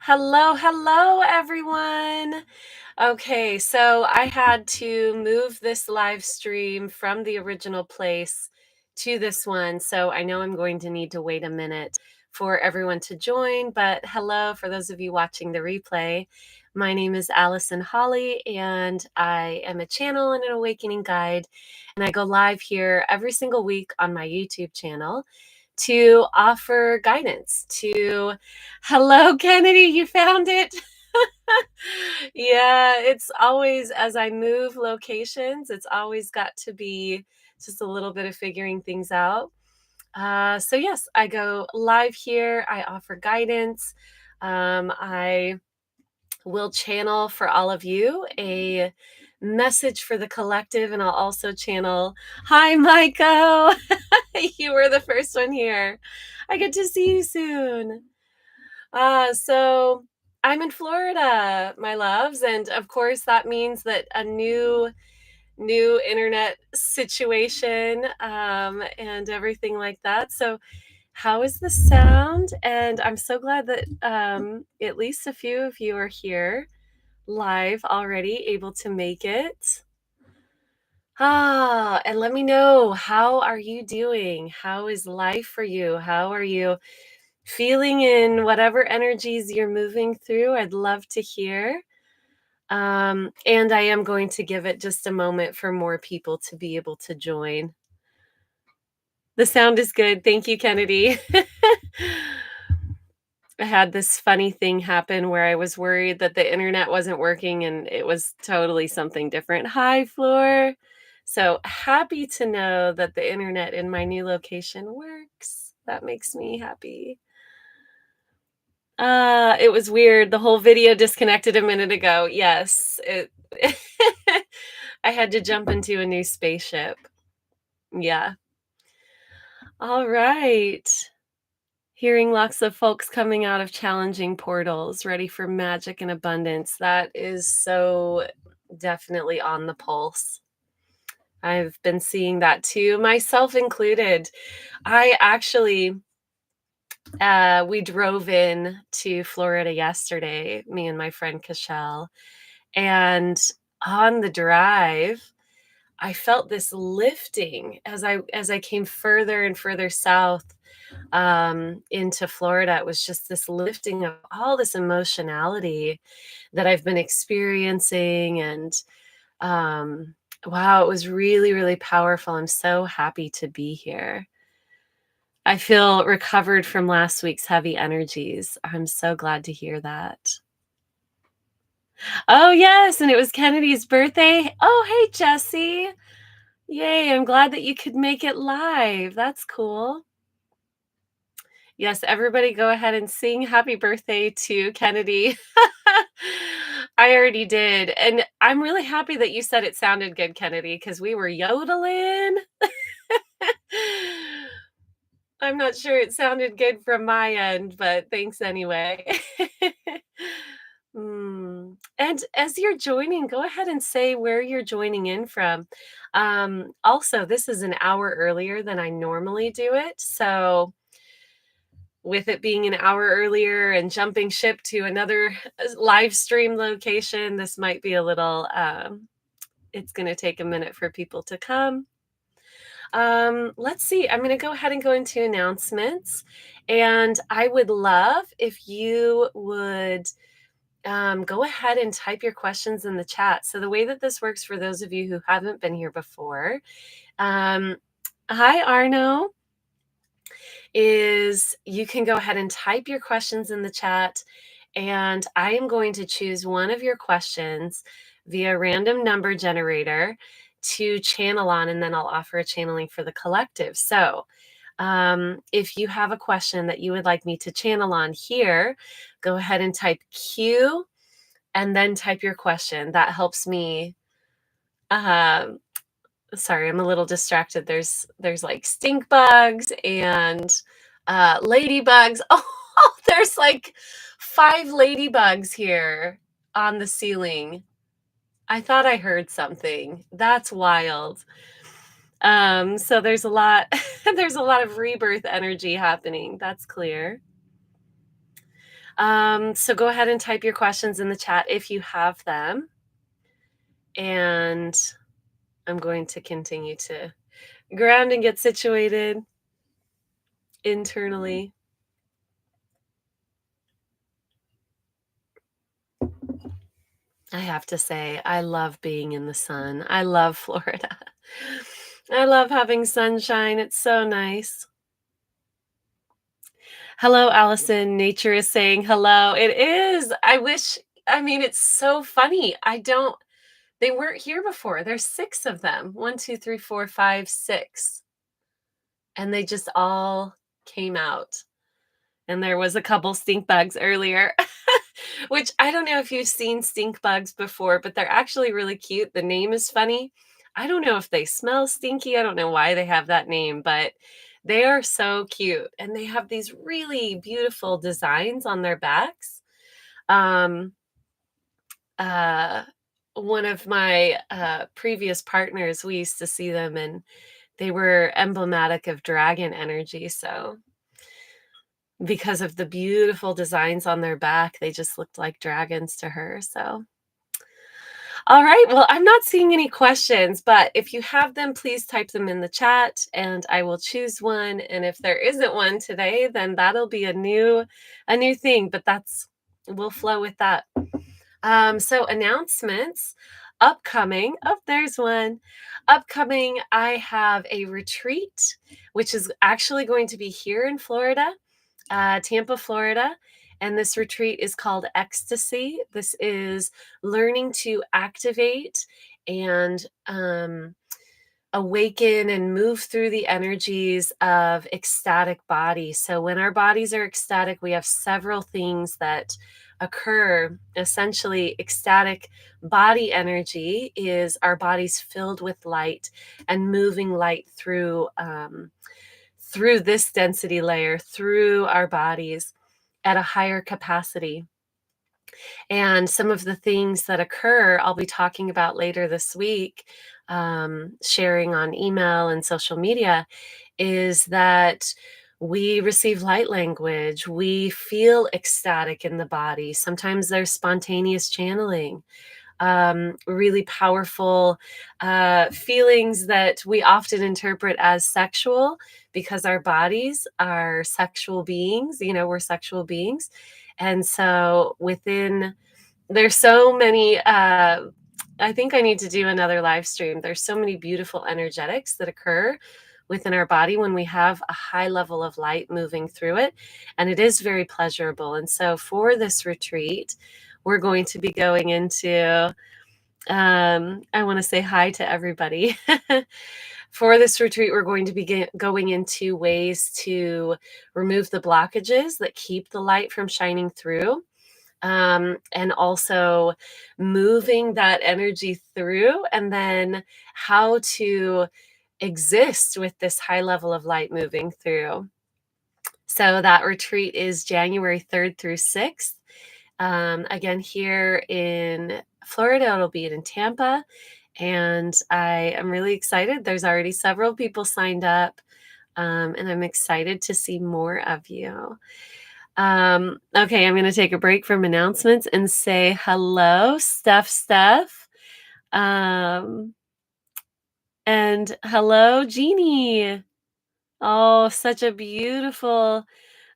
Hello, hello, everyone. Okay, so I had to move this live stream from the original place to this one. So I know I'm going to need to wait a minute for everyone to join. But hello, for those of you watching the replay. My name is Allison Holly, and I am a channel and an awakening guide. And I go live here every single week on my YouTube channel to offer guidance to hello, Kennedy, you found it. Yeah, it's always as I move locations, it's always got to be just a little bit of figuring things out. So yes, I go live here. I offer guidance. I will channel for all of you a message for the collective, and I'll also channel. Hi, Maiko. You were the first one here. I get to see you soon. So I'm in Florida, my loves, and of course that means that a new internet situation and everything like that. So how is the sound? And I'm so glad that at least a few of you are here live already, able to make it. And let me know, how are you doing? How is life for you? How are you feeling in whatever energies you're moving through? I'd love to hear. And I am going to give it just a moment for more people to be able to join. The sound is good. Thank you, Kennedy. I had this funny thing happen where I was worried that the internet wasn't working, and it was totally something different. Hi, Floor. So happy to know that the internet in my new location works. That makes me happy. It was weird. The whole video disconnected a minute ago. Yes, I had to jump into a new spaceship. Yeah. All right. Hearing lots of folks coming out of challenging portals, ready for magic and abundance. That is so definitely on the pulse. I've been seeing that too, myself included. I actually, we drove in to Florida yesterday, me and my friend Cashel, and on the drive, I felt this lifting as I came further and further south into Florida. It was just this lifting of all this emotionality that I've been experiencing, and wow, it was really, really powerful. I'm so happy to be here. I feel recovered from last week's heavy energies. I'm so glad to hear that. Oh, yes, and it was Kennedy's birthday. Oh, hey, Jesse. Yay, I'm glad that you could make it live. That's cool. Yes, everybody go ahead and sing happy birthday to Kennedy. I already did. And I'm really happy that you said it sounded good, Kennedy, because we were yodeling. I'm not sure it sounded good from my end, but thanks anyway. And as you're joining, go ahead and say where you're joining in from. Also, this is an hour earlier than I normally do it. So with it being an hour earlier and jumping ship to another live stream location, this might be a little, it's going to take a minute for people to come. Let's see. I'm going to go ahead and go into announcements. And I would love if you would go ahead and type your questions in the chat. So the way that this works for those of you who haven't been here before, hi, Arno, is you can go ahead and type your questions in the chat, and I am going to choose one of your questions via random number generator to channel on, and then I'll offer a channeling for the collective. So if you have a question that you would like me to channel on here, go ahead and type Q and then type your question. That helps me. Sorry, I'm a little distracted. There's like stink bugs and ladybugs. Oh, there's like 5 ladybugs here on the ceiling. I thought I heard something. That's wild. So there's a lot, there's a lot of rebirth energy happening. That's clear. So go ahead and type your questions in the chat if you have them. And I'm going to continue to ground and get situated internally. I have to say, I love being in the sun. I love Florida. I love having sunshine. It's so nice. Hello, Allison. Nature is saying hello. It is. I mean, it's so funny. They weren't here before. There's 6 of them. 1, 2, 3, 4, 5, 6. And they just all came out. And there was a couple stink bugs earlier, which I don't know if you've seen stink bugs before, but they're actually really cute. The name is funny. I don't know if they smell stinky. I don't know why they have that name, but they are so cute. And they have these really beautiful designs on their backs. Um, One of my previous partners, we used to see them and they were emblematic of dragon energy. So because of the beautiful designs on their back, they just looked like dragons to her. So, all right. Well, I'm not seeing any questions, but if you have them, please type them in the chat and I will choose one. And if there isn't one today, then that'll be a new thing, but we'll flow with that. So announcements upcoming. Oh, there's one. Upcoming, I have a retreat, which is actually going to be here in Florida. Tampa, Florida. And this retreat is called Ecstasy. This is learning to activate and awaken and move through the energies of ecstatic body. So when our bodies are ecstatic, we have several things that occur. Essentially, ecstatic body energy is our bodies filled with light and moving light through this density layer, through our bodies at a higher capacity. And some of the things that occur, I'll be talking about later this week, sharing on email and social media, is that we receive light language. We feel ecstatic in the body. Sometimes there's spontaneous channeling. Really powerful feelings that we often interpret as sexual because our bodies are sexual beings. We're sexual beings. And so there's so many, I think I need to do another live stream. There's so many beautiful energetics that occur within our body when we have a high level of light moving through it. And it is very pleasurable. And so for this retreat, we're going to be going into, I want to say hi to everybody. For this retreat, we're going to be going into ways to remove the blockages that keep the light from shining through, and also moving that energy through, and then how to exist with this high level of light moving through. So that retreat is January 3rd through 6th. Again, here in Florida, it'll be in Tampa. And I am really excited. There's already several people signed up, and I'm excited to see more of you. Okay, I'm going to take a break from announcements and say hello, Steph. And hello, Jeannie. Oh, such a beautiful,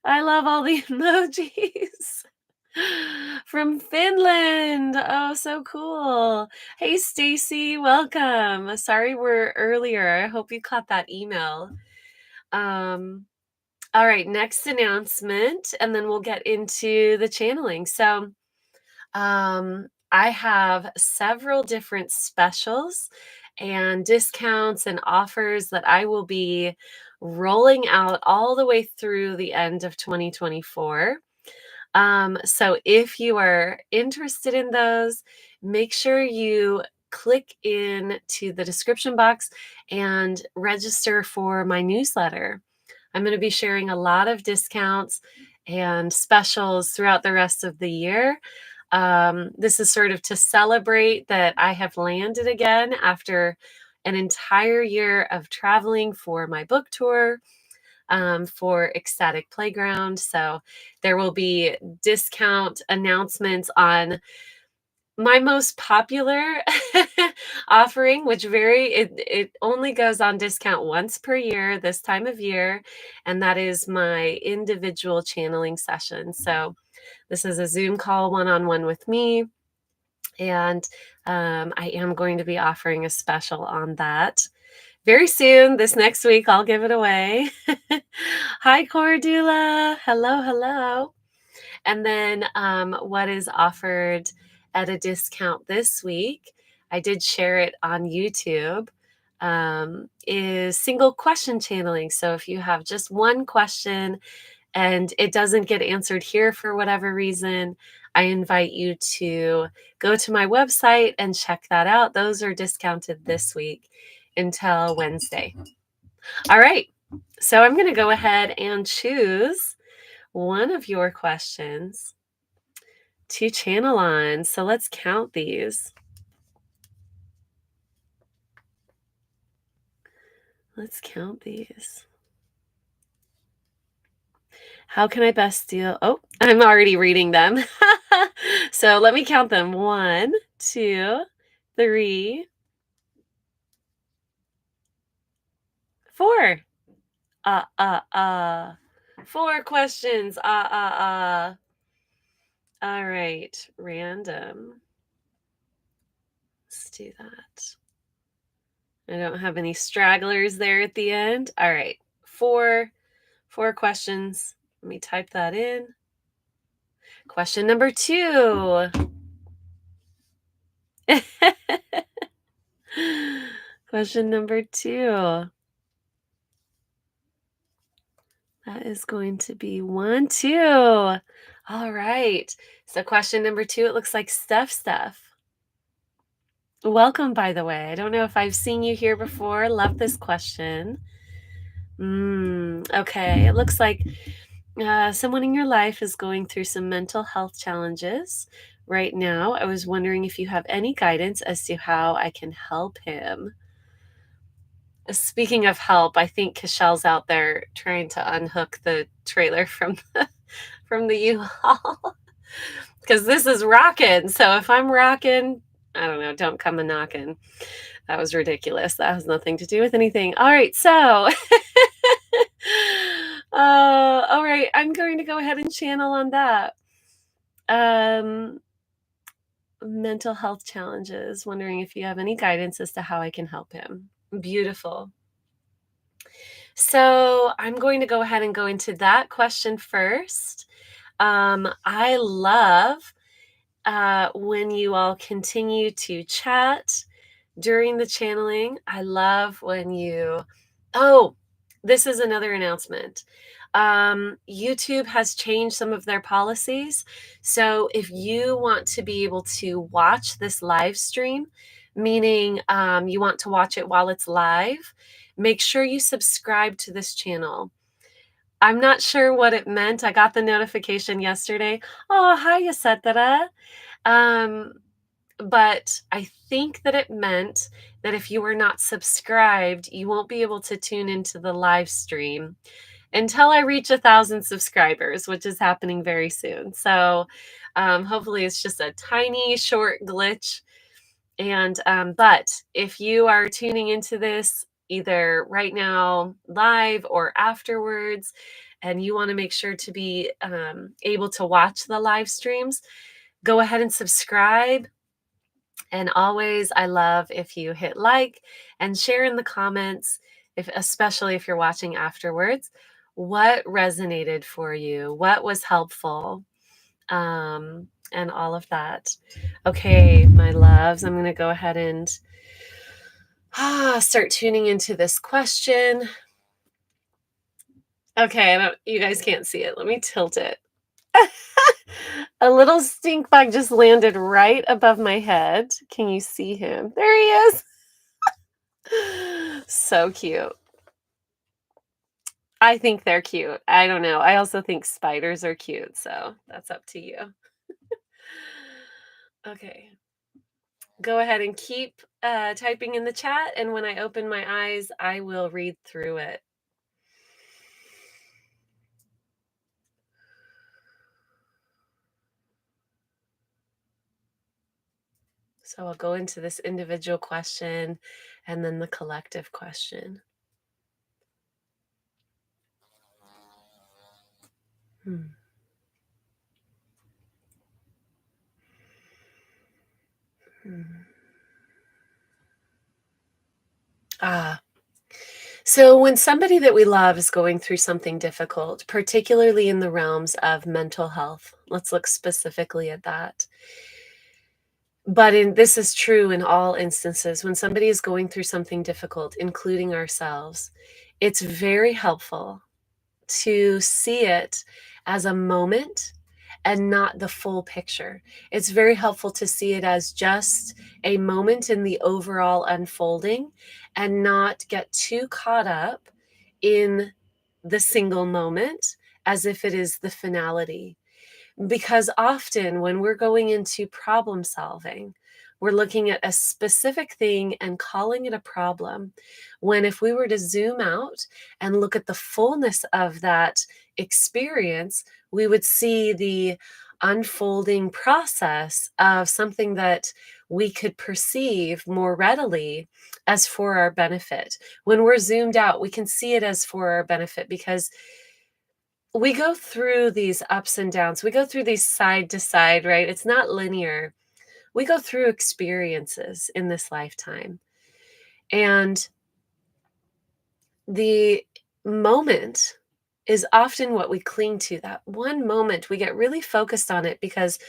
I love all the emojis. From Finland. Oh, so cool. Hey, Stacy, welcome. Sorry we're earlier. I hope you caught that email. All right, next announcement, and then we'll get into the channeling. So, I have several different specials and discounts and offers that I will be rolling out all the way through the end of 2024. So if you are interested in those, make sure you click in to the description box and register for my newsletter. I'm going to be sharing a lot of discounts and specials throughout the rest of the year. This is sort of to celebrate that I have landed again after an entire year of traveling for my book tour. for Ecstatic Playground. So there will be discount announcements on my most popular offering, which it only goes on discount once per year this time of year, and that is my individual channeling session. So this is a Zoom call one-on-one with me, and I am going to be offering a special on that very soon. This next week, I'll give it away. Hi, Cordula. Hello, hello. And then what is offered at a discount this week, I did share it on YouTube, is single question channeling. So if you have just one question and it doesn't get answered here for whatever reason, I invite you to go to my website and check that out. Those are discounted this week until Wednesday. All right. So I'm going to go ahead and choose one of your questions to channel on. So let's count these. Let's count these. How can I best deal? Oh, I'm already reading them. So let me count them. 1, 2, 3, 4. 4 questions. All right, random. Let's do that. I don't have any stragglers there at the end. All right, 4 questions. Let me type that in. Question number 2. Question number 2. That is going to be 1, 2. All right. So question number 2, it looks like Steph. Welcome, by the way. I don't know if I've seen you here before. Love this question. Okay. It looks like someone in your life is going through some mental health challenges right now. I was wondering if you have any guidance as to how I can help him. Speaking of help, I think Cachelle's out there trying to unhook the trailer from the U-Haul because this is rocking. So if I'm rocking, I don't know, don't come a knocking. That was ridiculous. That has nothing to do with anything. All right, so all right, I'm going to go ahead and channel on that. Mental health challenges. Wondering if you have any guidance as to how I can help him. Beautiful. So I'm going to go ahead and go into that question first. I love when you all continue to chat during the channeling. I love when you, oh, this is another announcement. YouTube has changed some of their policies. So if you want to be able to watch this live stream, meaning you want to watch it while it's live, make sure you subscribe to this channel. I'm not sure what it meant. I got the notification yesterday. Oh, hi, Yasetara. But I think that it meant that if you were not subscribed, you won't be able to tune into the live stream until I reach 1,000 subscribers, which is happening very soon. So hopefully it's just a tiny short glitch. And but if you are tuning into this either right now live or afterwards, and you want to make sure to be able to watch the live streams, go ahead and subscribe. And always, I love if you hit like and share in the comments, especially if you're watching afterwards, what resonated for you, what was helpful, and all of that. Okay, my loves, I'm going to go ahead and start tuning into this question. Okay, you guys can't see it. Let me tilt it. A little stink bug just landed right above my head. Can you see him? There he is. So cute. I think they're cute. I don't know. I also think spiders are cute, so that's up to you. Okay. Go ahead and keep typing in the chat, and when I open my eyes, I will read through it. So I'll go into this individual question and then the collective question. Hmm. Hmm. Ah, so when somebody that we love is going through something difficult, particularly in the realms of mental health, let's look specifically at that. But this is true in all instances. When somebody is going through something difficult, including ourselves, it's very helpful to see it as a moment and not the full picture. It's very helpful to see it as just a moment in the overall unfolding and not get too caught up in the single moment as if it is the finality. Because often when we're going into problem solving, we're looking at a specific thing and calling it a problem. When if we were to zoom out and look at the fullness of that experience, we would see the unfolding process of something that we could perceive more readily as for our benefit. When we're zoomed out, we can see it as for our benefit because we go through these ups and downs. We go through these side to side, right? It's not linear. We go through experiences in this lifetime. And the moment is often what we cling to. That one moment, we get really focused on it because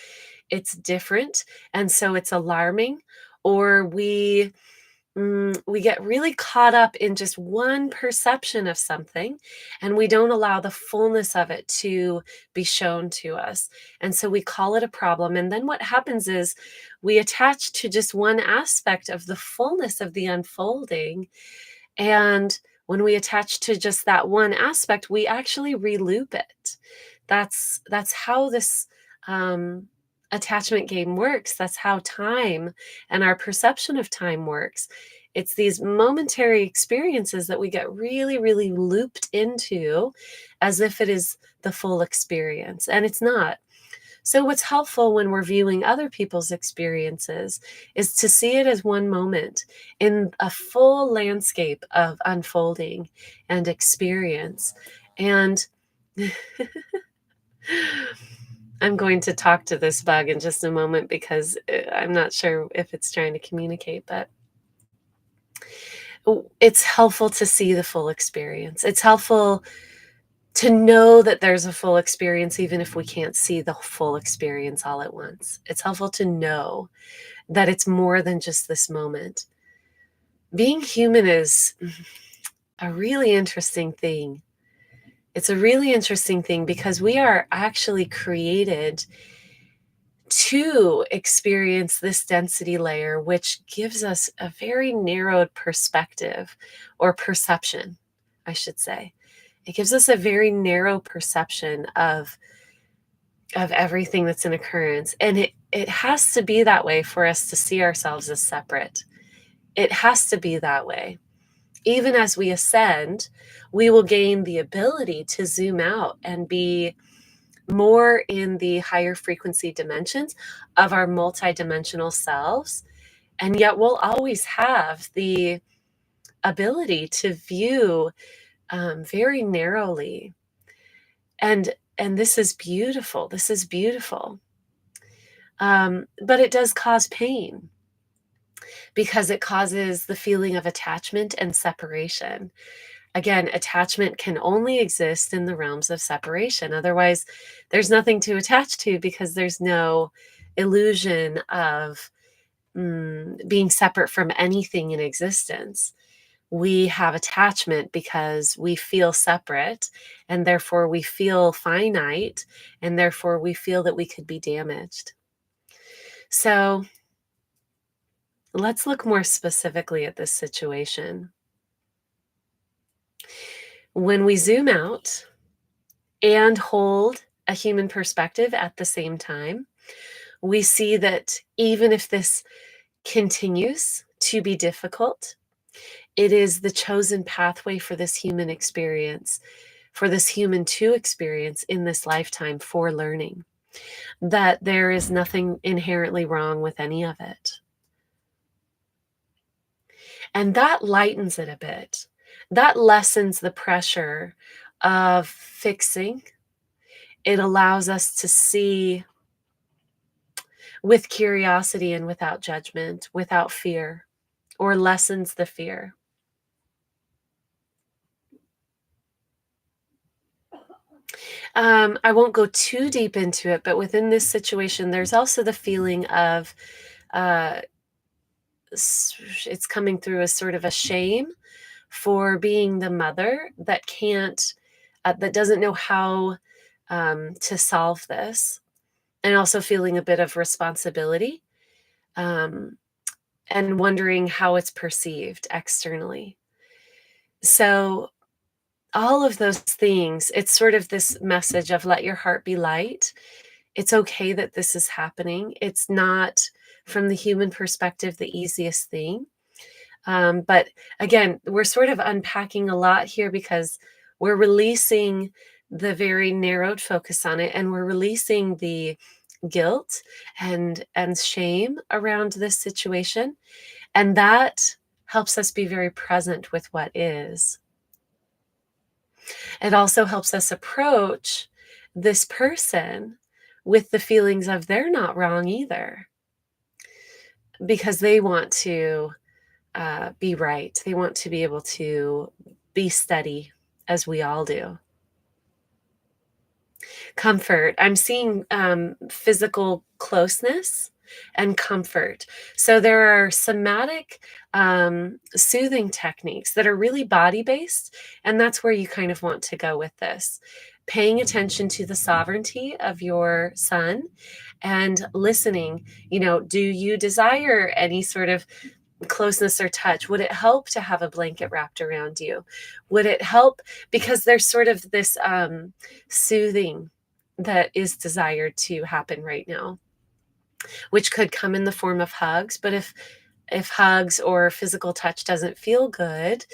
it's different. And so it's alarming, or we get really caught up in just one perception of something, and we don't allow the fullness of it to be shown to us. And so we call it a problem. And then what happens is we attach to just one aspect of the fullness of the unfolding. And when we attach to just that one aspect, we actually reloop it. That's how this attachment game works. That's how time and our perception of time works. It's these momentary experiences that we get really, really looped into as if it is the full experience, and it's not. So, what's helpful when we're viewing other people's experiences is to see it as one moment in a full landscape of unfolding and experience. And I'm going to talk to this bug in just a moment because I'm not sure if it's trying to communicate, but it's helpful to see the full experience. It's helpful to know that there's a full experience, even if we can't see the full experience all at once. It's helpful to know that it's more than just this moment. Being human is a really interesting thing. It's a really interesting thing because we are actually created to experience this density layer, which gives us a very narrowed perspective, or perception, I should say. It gives us a very narrow perception of everything that's in occurrence. And it has to be that way for us to see ourselves as separate. It has to be that way. Even as we ascend, we will gain the ability to zoom out and be more in the higher frequency dimensions of our multidimensional selves. And yet we'll always have the ability to view very narrowly. And this is beautiful. This is beautiful. But it does cause pain because it causes the feeling of attachment and separation. Again, attachment can only exist in the realms of separation. Otherwise, there's nothing to attach to because there's no illusion of being separate from anything in existence. We have attachment because we feel separate, and therefore we feel finite, and therefore we feel that we could be damaged. So let's look more specifically at this situation. When we zoom out and hold a human perspective at the same time, we see that even if this continues to be difficult, it is the chosen pathway for this human experience, for this human to experience in this lifetime for learning, that there is nothing inherently wrong with any of it. And that lightens it a bit. That lessens the pressure of fixing. It allows us to see with curiosity and without judgment, without fear, or lessens the fear. I won't go too deep into it, but within this situation, there's also the feeling of uh, it's coming through as sort of a shame for being the mother that can't, that doesn't know how to solve this, and also feeling a bit of responsibility, um, and wondering how it's perceived externally. So, all of those things, it's sort of this message of let your heart be light. It's okay that this is happening. It's not, from the human perspective, the easiest thing. But again, we're sort of unpacking a lot here because we're releasing the very narrowed focus on it, and we're releasing the guilt and shame around this situation. And that helps us be very present with what is. It also helps us approach this person with the feelings of they're not wrong either, because they want to be right. They want to be able to be steady, as we all do. Comfort. I'm seeing physical closeness and comfort. So there are somatic soothing techniques that are really body based. And that's where you kind of want to go with this. Paying attention to the sovereignty of your son and listening. Do you desire any sort of closeness or touch? Would it help to have a blanket wrapped around you? Would it help? Because there's sort of this soothing that is desired to happen right now, which could come in the form of hugs. But if hugs or physical touch doesn't feel good,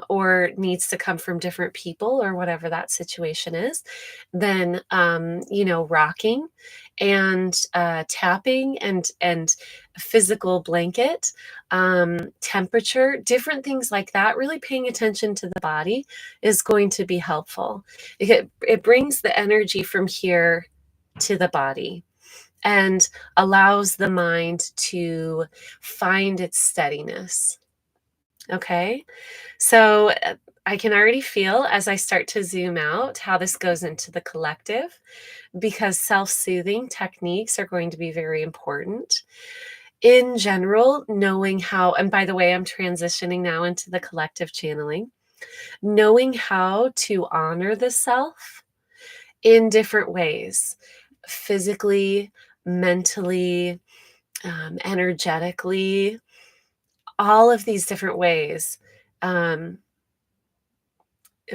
or needs to come from different people or whatever that situation is, then rocking and tapping and physical blanket, temperature, different things like that. Really paying attention to the body is going to be helpful. It brings the energy from here to the body and allows the mind to find its steadiness. Okay. So I can already feel as I start to zoom out how this goes into the collective, because self soothing techniques are going to be very important. In general, knowing how, and by the way, I'm transitioning now into the collective channeling, knowing how to honor the self in different ways, physically, mentally, energetically, all of these different ways.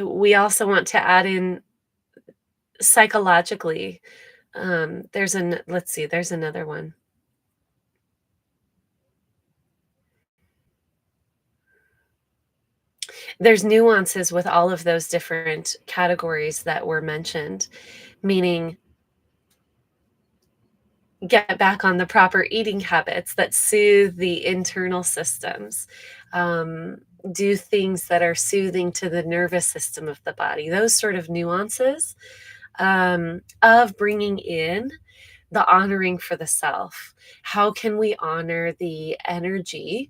We also want to add in psychologically. Let's see, there's another one. There's nuances with all of those different categories that were mentioned, meaning get back on the proper eating habits that soothe the internal systems. Do things that are soothing to the nervous system of the body, those sort of nuances of bringing in the honoring for the self. How can we honor the energy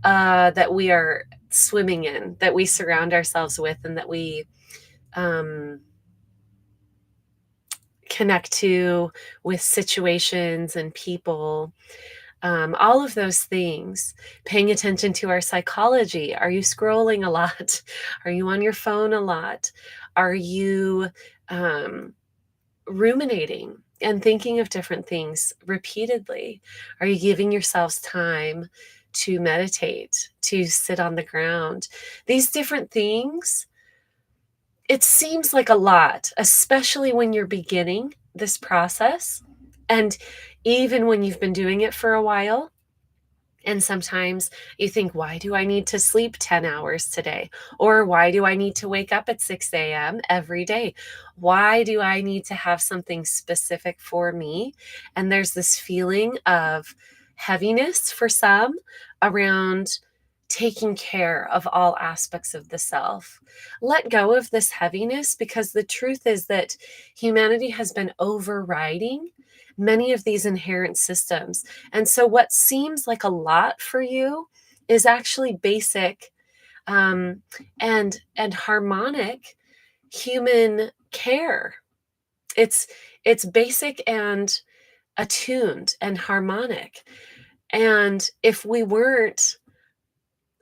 that we are swimming in, that we surround ourselves with, and that we um, connect to with situations and people? All of those things. Paying attention to our psychology. Are you scrolling a lot? Are you on your phone a lot? Are you um, ruminating and thinking of different things repeatedly? Are you giving yourselves time to meditate, to sit on the ground? These different things, it seems like a lot, especially when you're beginning this process. And even when you've been doing it for a while, and sometimes you think, why do I need to sleep 10 hours today? Or why do I need to wake up at 6 a.m. every day? Why do I need to have something specific for me? And there's this feeling of heaviness for some around taking care of all aspects of the self. Let go of this heaviness, because the truth is that humanity has been overriding many of these inherent systems. And so what seems like a lot for you is actually basic and harmonic human care. It's basic and attuned and harmonic. And if we weren't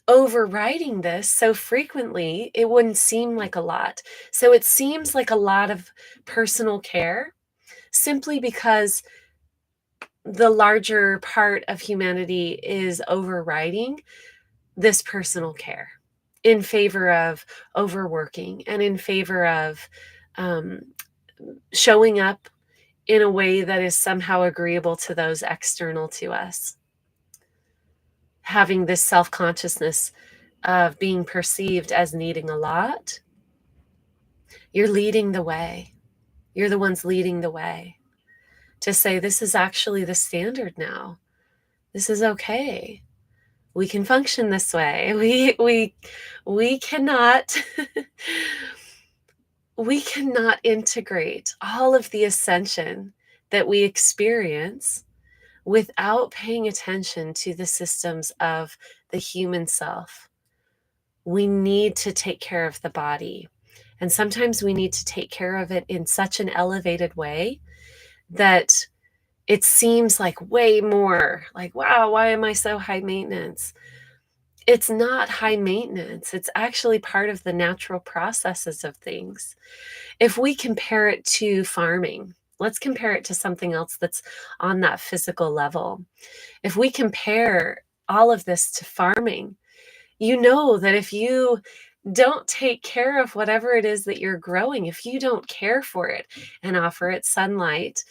overriding this so frequently, it wouldn't seem like a lot. So it seems like a lot of personal care simply because the larger part of humanity is overriding this personal care in favor of overworking and in favor of um, showing up in a way that is somehow agreeable to those external to us. Having this self consciousness of being perceived as needing a lot, you're leading the way. You're the ones leading the way to say, this is actually the standard now. This is okay. We can function this way. We cannot we cannot integrate all of the ascension that we experience without paying attention to the systems of the human self. We need to take care of the body. And sometimes we need to take care of it in such an elevated way that it seems like way more like, wow, why am I so high maintenance? It's not high maintenance. It's actually part of the natural processes of things. If we compare it to farming, let's compare it to something else that's on that physical level. If we compare all of this to farming, you know that if you don't take care of whatever it is that you're growing, if you don't care for it and offer it sunlight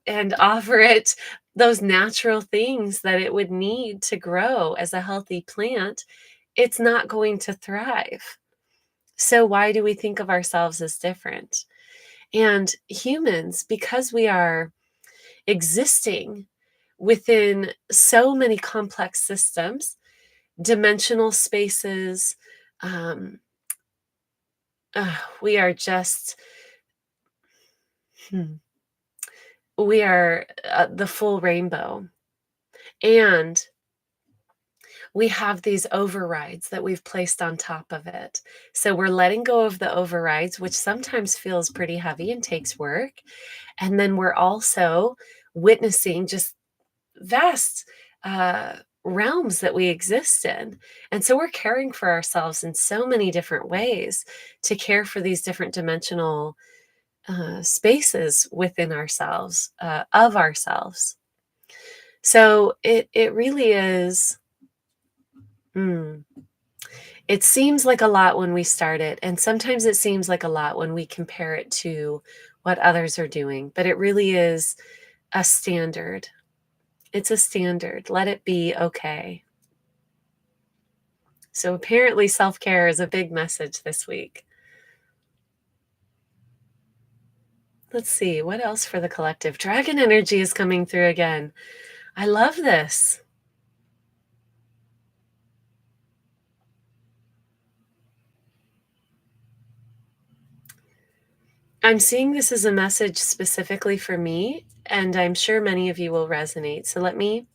and offer it those natural things that it would need to grow as a healthy plant, it's not going to thrive. So why do we think of ourselves as different? And humans, because we are existing within so many complex systems, dimensional spaces, um, we are just, we are the full rainbow. And we have these overrides that we've placed on top of it. So we're letting go of the overrides, which sometimes feels pretty heavy and takes work. And then we're also witnessing just vast realms that we exist in. And so we're caring for ourselves in so many different ways to care for these different dimensional spaces within ourselves, of ourselves. So it really is. It seems like a lot when we start it, and sometimes it seems like a lot when we compare it to what others are doing, but it really is a standard. It's a standard. Let it be okay. So apparently self-care is a big message this week. Let's see, what else for the collective? Dragon energy is coming through again. I love this. I'm seeing this as a message specifically for me, and I'm sure many of you will resonate. So let me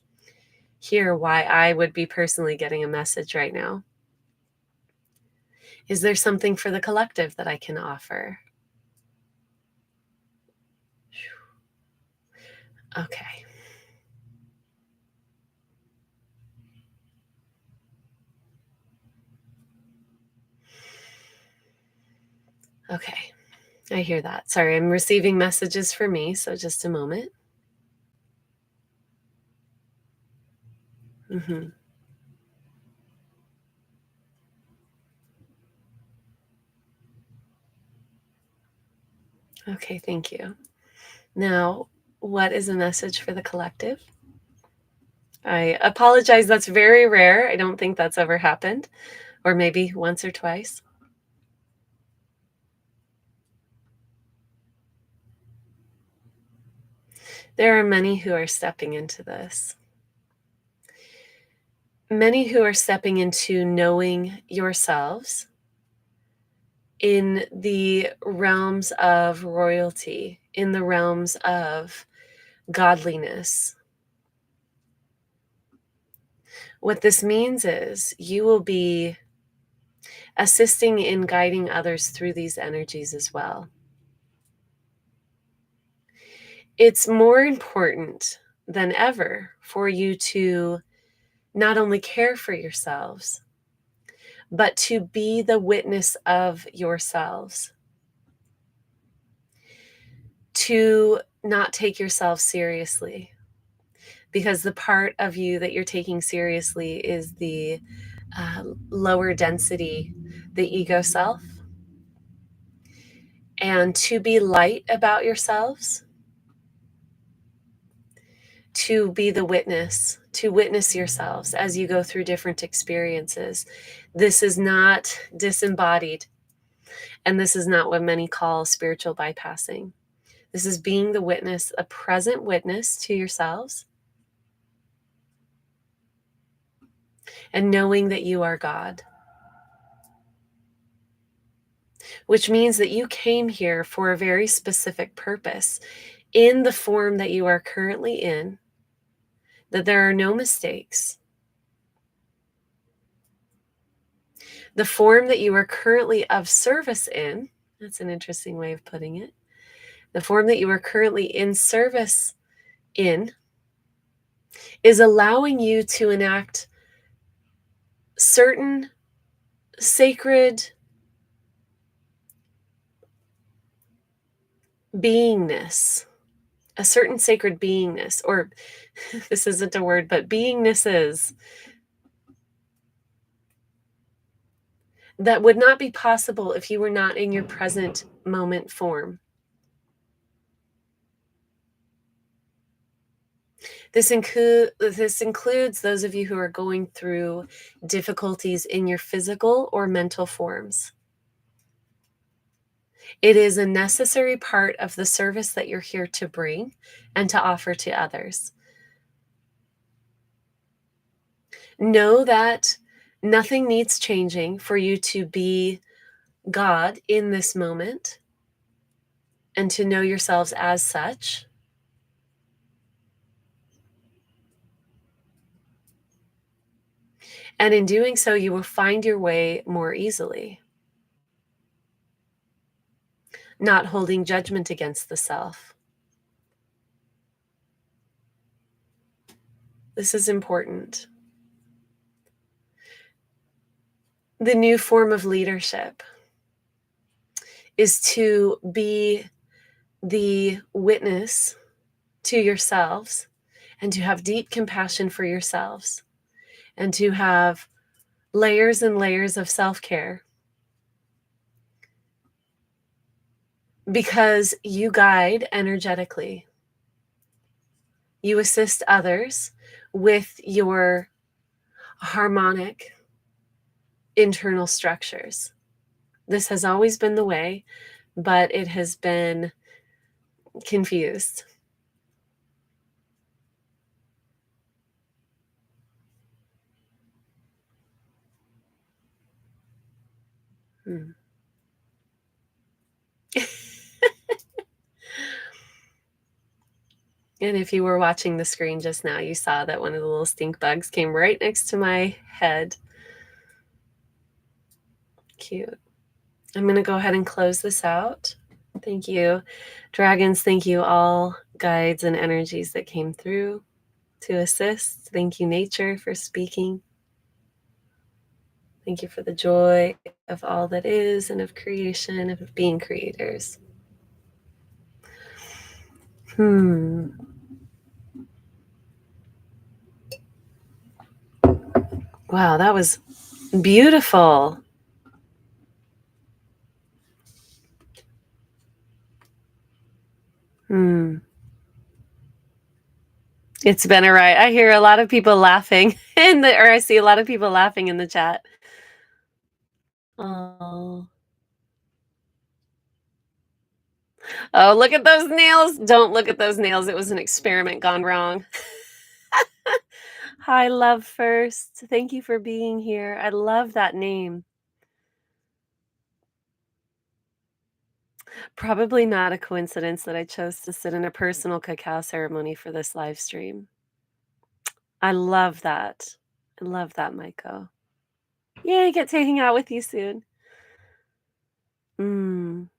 hear why I would be personally getting a message right now. Is there something for the collective that I can offer? Okay. Okay. I hear that. Sorry, I'm receiving messages for me, so just a moment. Mm-hmm. Okay, thank you. Now, what is a message for the collective? I apologize. That's very rare. I don't think that's ever happened, or maybe once or twice. There are many who are stepping into this. Many who are stepping into knowing yourselves in the realms of royalty, in the realms of godliness. What this means is you will be assisting in guiding others through these energies as well. It's more important than ever for you to not only care for yourselves, but to be the witness of yourselves, to not take yourself seriously, because the part of you that you're taking seriously is the lower density, the ego self, and to be light about yourselves, to be the witness, to witness yourselves as you go through different experiences. This is not disembodied, and this is not what many call spiritual bypassing. This is being the witness, a present witness to yourselves, and knowing that you are God, which means that you came here for a very specific purpose in the form that you are currently in, that there are no mistakes. The form that you are currently of service in, that's an interesting way of putting it. The form that you are currently in service in is allowing you to enact certain sacred beingness, a certain sacred beingness, or this isn't a word, but beingnesses that would not be possible if you were not in your present moment form. This includes those of you who are going through difficulties in your physical or mental forms. It is a necessary part of the service that you're here to bring and to offer to others. Know that nothing needs changing for you to be God in this moment and to know yourselves as such. And in doing so, you will find your way more easily, not holding judgment against the self. This is important. The new form of leadership is to be the witness to yourselves and to have deep compassion for yourselves and to have layers and layers of self-care, because you guide energetically. You assist others with your harmonic internal structures. This has always been the way, but it has been confused. Hmm. And if you were watching the screen just now, you saw that one of the little stink bugs came right next to my head. Cute. I'm going to go ahead and close this out. Thank you, dragons. Thank you, all guides and energies that came through to assist. Thank you, nature, for speaking. Thank you for the joy of all that is and of creation, of being creators. Wow, that was beautiful. It's been a ride. I hear a lot of people laughing or I see a lot of people laughing in the chat. Oh. Oh, look at those nails. Don't look at those nails. It was an experiment gone wrong. Hi, Love First. Thank you for being here. I love that name. Probably not a coincidence that I chose to sit in a personal cacao ceremony for this live stream. I love that. I love that, Maiko. Yay, get to hang out with you soon. Mm.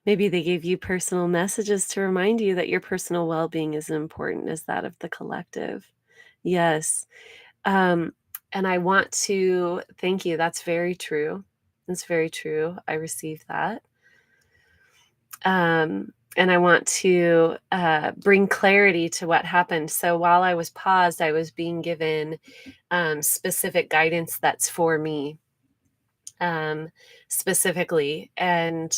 Maybe they gave you personal messages to remind you that your personal well-being is important as that of the collective. Yes. Um, and I want to thank you. That's very true. That's very true. I received that. And I want to bring clarity to what happened. So while I was paused, I was being given specific guidance that's for me specifically. And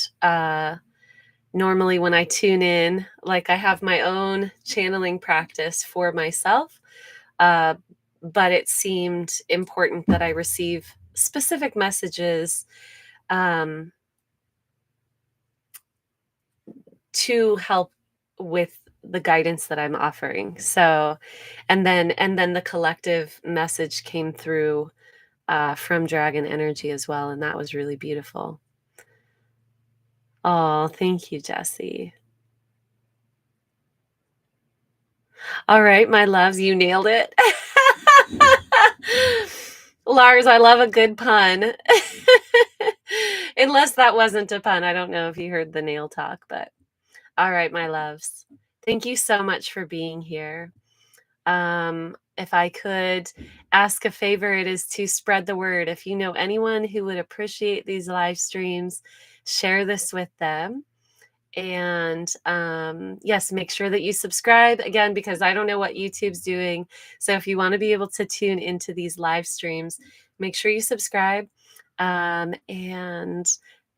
normally when I tune in, like I have my own channeling practice for myself, uh, but it seemed important that I receive specific messages um, to help with the guidance that I'm offering. So, and then the collective message came through from Dragon Energy as well, and that was really beautiful. Oh, thank you, Jesse. All right, my loves, you nailed it. Lars, I love a good pun. Unless that wasn't a pun. I don't know if you heard the nail talk, but all right, my loves. Thank you so much for being here. If I could ask a favor, it is to spread the word. If you know anyone who would appreciate these live streams, share this with them. And yes, make sure that you subscribe again, because I don't know what YouTube's doing. So if you want to be able to tune into these live streams, make sure you subscribe. And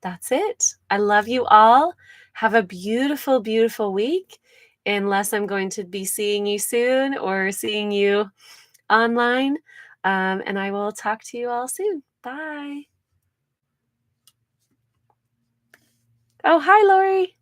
that's it. I love you all. Have a beautiful, beautiful week. Unless I'm going to be seeing you soon or seeing you online. And I will talk to you all soon. Bye. Oh, hi, Lori.